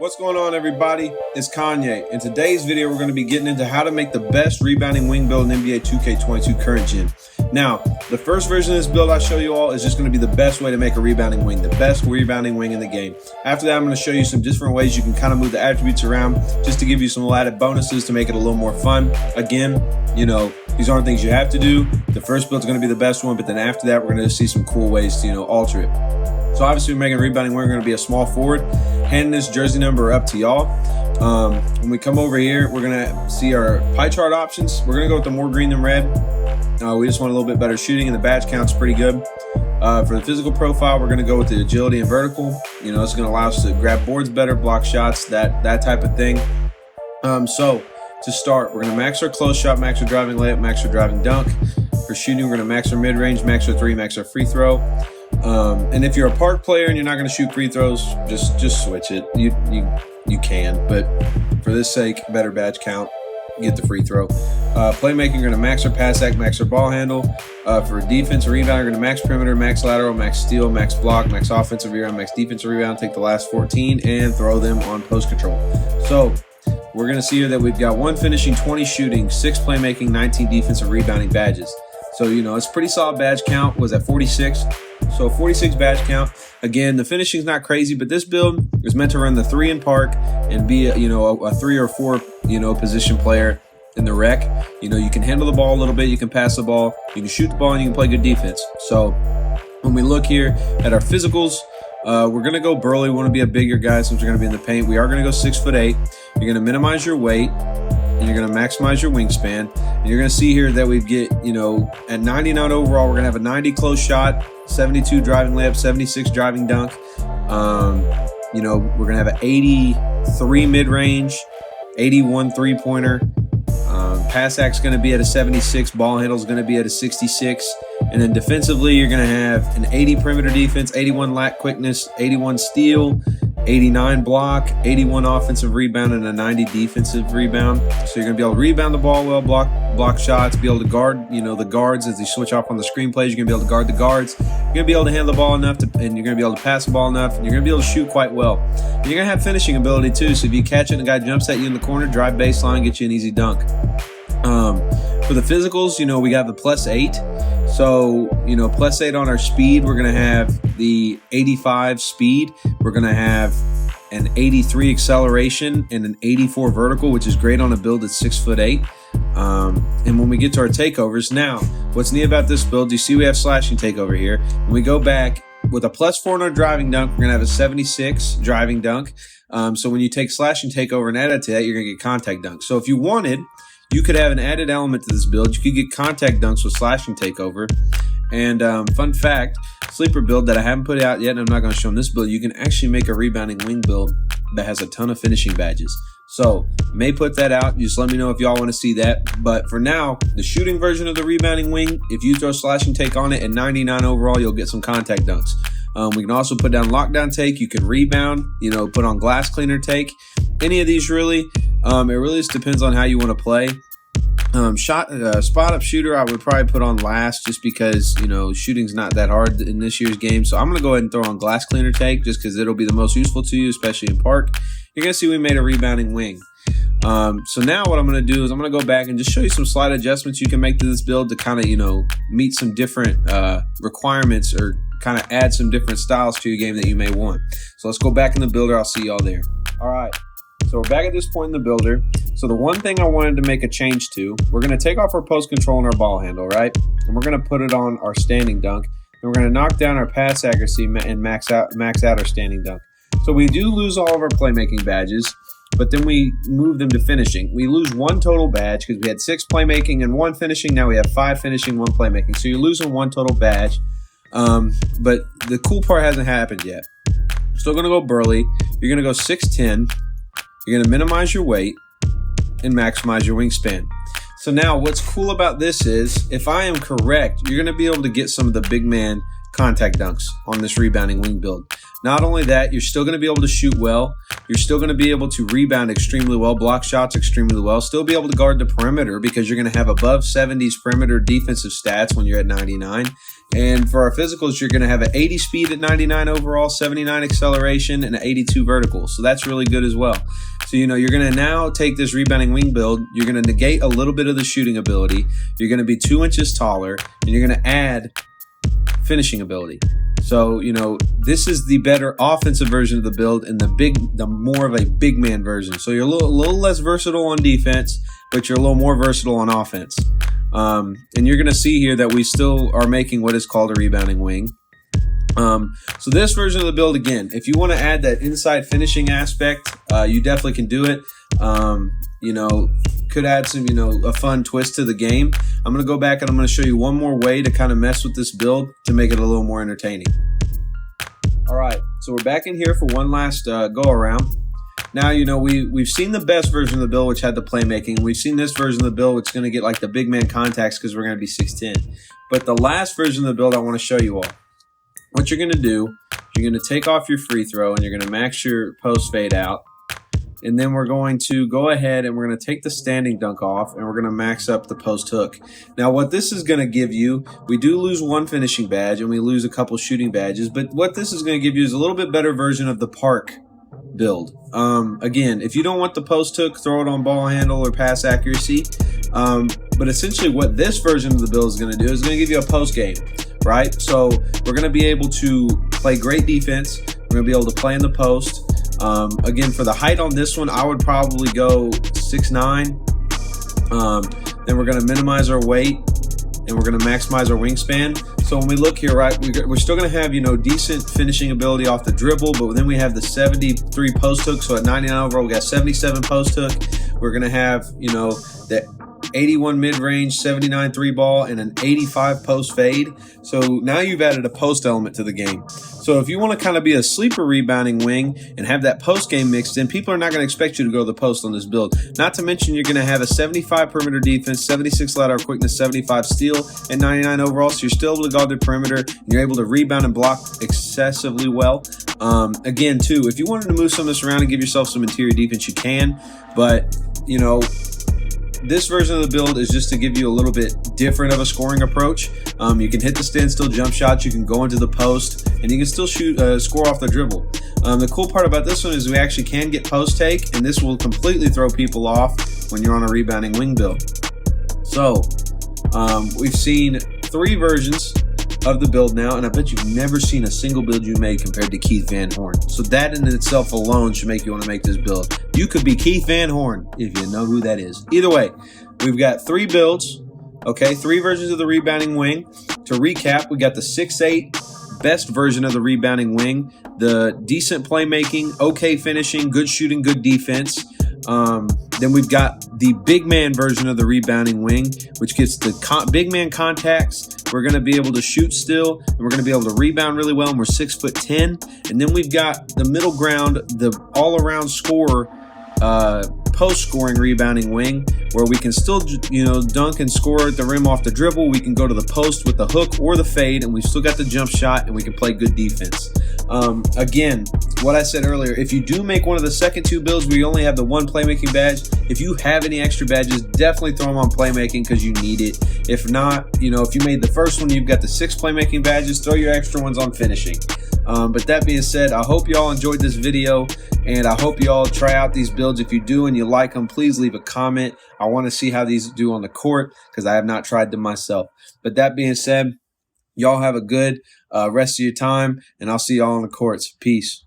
What's going on, everybody? It's Kanye. In today's video, we're going to be getting into how to make the best rebounding wing build in NBA 2K22 current gen. Now, the first version of this build I show you all is just going to be the best way to make a rebounding wing, the best rebounding wing in the game. After that, I'm going to show you some different ways you can kind of move the attributes around just to give you some little added bonuses to make it a little more fun. Again, you know, these aren't things you have to do. The first build's going to be the best one, but then after that, we're going to see some cool ways to, alter it. So obviously we're making a rebounding wing. We're going to be a small forward. Handing this jersey number up to y'all. When we come over here, we're going to see our pie chart options. We're going to go with the more green than red. We just want a little bit better shooting, and the badge count's pretty good. For the physical profile, we're going to go with the agility and vertical. It's going to allow us to grab boards better, block shots, that type of thing. So to start, we're going to max our close shot, max our driving layup, max our driving dunk. For shooting, we're going to max our mid-range, max our three, max our free throw. And if you're a park player and you're not going to shoot free throws, just switch it. You can, but for this sake, better badge count, get the free throw. Playmaking, we're going to max our pass act, max our ball handle. For defense or rebound, we're going to max perimeter, max lateral, max steal, max block, max offensive rebound, max defensive rebound. Take the last 14 and throw them on post control. So we're going to see here that we've got 1 finishing, 20 shooting, 6 playmaking, 19 defensive rebounding badges. So, it's pretty solid badge count. Was at 46. So 46 badge count. Again, the finishing's not crazy, but this build is meant to run the 3 in park and be a 3 or 4, position player in the rec. You can handle the ball a little bit. You can pass the ball. You can shoot the ball, and you can play good defense. So when we look here at our physicals, we're going to go burly. We want to be a bigger guy since we're going to be in the paint. We are going to go 6'8". You're going to minimize your weight, and you're going to maximize your wingspan. And you're going to see here that we get, at 99 overall, we're going to have a 90 close shot, 72 driving layup, 76 driving dunk. We're going to have an 83 mid-range, 81 three-pointer. Pass act's going to be at a 76. Ball handle's going to be at a 66. And then defensively, you're going to have an 80 perimeter defense, 81 lat quickness, 81 steal, 89 block, 81 offensive rebound, and a 90 defensive rebound. So you're going to be able to rebound the ball well, block shots, be able to guard, the guards as they switch off on the screen plays. You're going to be able to guard the guards. You're going to be able to handle the ball enough, and you're going to be able to pass the ball enough, and you're going to be able to shoot quite well. And you're going to have finishing ability too. So if you catch it and the guy jumps at you in the corner, drive baseline, get you an easy dunk. For the physicals, we got the +8. So, +8 on our speed. We're going to have the 85 speed. We're going to have an 83 acceleration and an 84 vertical, which is great on a build that's 6'8". And when we get to our takeovers, now, what's neat about this build, you see we have slashing takeover here. When we go back with a +4 on our driving dunk, we're going to have a 76 driving dunk. So when you take slashing takeover and add it to that, you're going to get contact dunk. So if you wanted, you could have an added element to this build. You could get contact dunks with slashing takeover. And fun fact, sleeper build that I haven't put out yet, and I'm not going to show them this build, you can actually make a rebounding wing build that has a ton of finishing badges. So may put that out. Just let me know if y'all want to see that. But for now, the shooting version of the rebounding wing, if you throw slashing take on it at 99 overall, you'll get some contact dunks. We can also put down lockdown take. You can rebound, put on glass cleaner take. Any of these really, it really just depends on how you want to play. Spot up shooter, I would probably put on last just because, shooting's not that hard in this year's game. So I'm going to go ahead and throw on glass cleaner take just because it'll be the most useful to you, especially in park. You're going to see we made a rebounding wing. So now what I'm going to do is I'm going to go back and just show you some slight adjustments you can make to this build to kind of, meet some different requirements or kind of add some different styles to your game that you may want. So let's go back in the builder. I'll see y'all there. All right. So we're back at this point in the builder. So the one thing I wanted to make a change to, we're going to take off our post control and our ball handle, right? And we're going to put it on our standing dunk. And we're going to knock down our pass accuracy and max out our standing dunk. So we do lose all of our playmaking badges, but then we move them to finishing. We lose 1 total badge because we had 6 playmaking and 1 finishing. Now we have 5 finishing, 1 playmaking. So you're losing 1 total badge. But the cool part hasn't happened yet. Still going to go burly. You're going to go 6'10". You're going to minimize your weight and maximize your wingspan. So now what's cool about this is, if I am correct, you're going to be able to get some of the big man contact dunks on this rebounding wing build. Not only that, you're still going to be able to shoot well. You're still going to be able to rebound extremely well, block shots extremely well, still be able to guard the perimeter because you're going to have above 70s perimeter defensive stats when you're at 99. And for our physicals, you're going to have an 80 speed at 99 overall, 79 acceleration, and an 82 vertical. So that's really good as well. So, you're going to now take this rebounding wing build. You're going to negate a little bit of the shooting ability. You're going to be 2 inches taller, and you're going to add finishing ability. So, this is the better offensive version of the build and the more of a big man version. So you're a little less versatile on defense, but you're a little more versatile on offense. And you're going to see here that we still are making what is called a rebounding wing. So this version of the build, again, if you want to add that inside finishing aspect, you definitely can do it. Could add some, a fun twist to the game. I'm going to go back and I'm going to show you one more way to kind of mess with this build to make it a little more entertaining. All right, so we're back in here for one last go around. Now, we've seen the best version of the build, which had the playmaking. We've seen this version of the build, which is going to get like the big man contacts because we're going to be 6'10". But the last version of the build I want to show you all. What you're going to do, you're going to take off your free throw and you're going to max your post fade out. And then we're going to go ahead and we're going to take the standing dunk off and we're going to max up the post hook. Now, what this is going to give you, we do lose one finishing badge and we lose a couple shooting badges, but what this is going to give you is a little bit better version of the park build. Again, if you don't want the post hook, throw it on ball handle or pass accuracy. But essentially what this version of the build is going to do is going to give you a post game, right? So we're going to be able to play great defense. We're going to be able to play in the post. Again, for the height on this one, I would probably go 6'9". Then we're going to minimize our weight and we're going to maximize our wingspan. So when we look here, right, we're still going to have, decent finishing ability off the dribble, but then we have the 73 post hook. So at 99 overall, we got 77 post hook. We're going to have, the 81 mid-range, 79 three-ball, and an 85 post fade. So now you've added a post element to the game. So if you want to kind of be a sleeper rebounding wing and have that post game mixed in, people are not going to expect you to go to the post on this build. Not to mention you're going to have a 75 perimeter defense, 76 lateral quickness, 75 steal, and 99 overall. So you're still able to guard the perimeter, and you're able to rebound and block excessively well. Again, too, if you wanted to move some of this around and give yourself some interior defense, you can. But, this version of the build is just to give you a little bit different of a scoring approach. You can hit the standstill jump shots, you can go into the post, and you can still score off the dribble. The cool part about this one is we actually can get post take, and this will completely throw people off when you're on a rebounding wing build. So we've seen 3 versions of the build now, and I bet you've never seen a single build you made compared to Keith Van Horn. So that in itself alone should make you want to make this build. You could be Keith Van Horn if you know who that is. Either way, we've got 3 builds, okay, 3 versions of the rebounding wing. To recap, we got the 6'8", best version of the rebounding wing, the decent playmaking, okay finishing, good shooting, good defense. Then we've got the big man version of the rebounding wing, which gets the big man contacts. We're going to be able to shoot still, and we're going to be able to rebound really well, and we're 6'10". And then we've got the middle ground, the all-around scorer, post-scoring rebounding wing, where we can still, dunk and score at the rim off the dribble. We can go to the post with the hook or the fade, and we've still got the jump shot, and we can play good defense. Again, what I said earlier, if you do make one of the second 2 builds where you only have the 1 playmaking badge, if you have any extra badges, definitely throw them on playmaking because you need it. If not, if you made the first one, you've got the 6 playmaking badges, throw your extra ones on finishing. But that being said, I hope y'all enjoyed this video, and I hope y'all try out these builds. If you do and you like them, please leave a comment. I want to see how these do on the court because I have not tried them myself. But that being said, y'all have a good rest of your time, and I'll see y'all on the courts. Peace.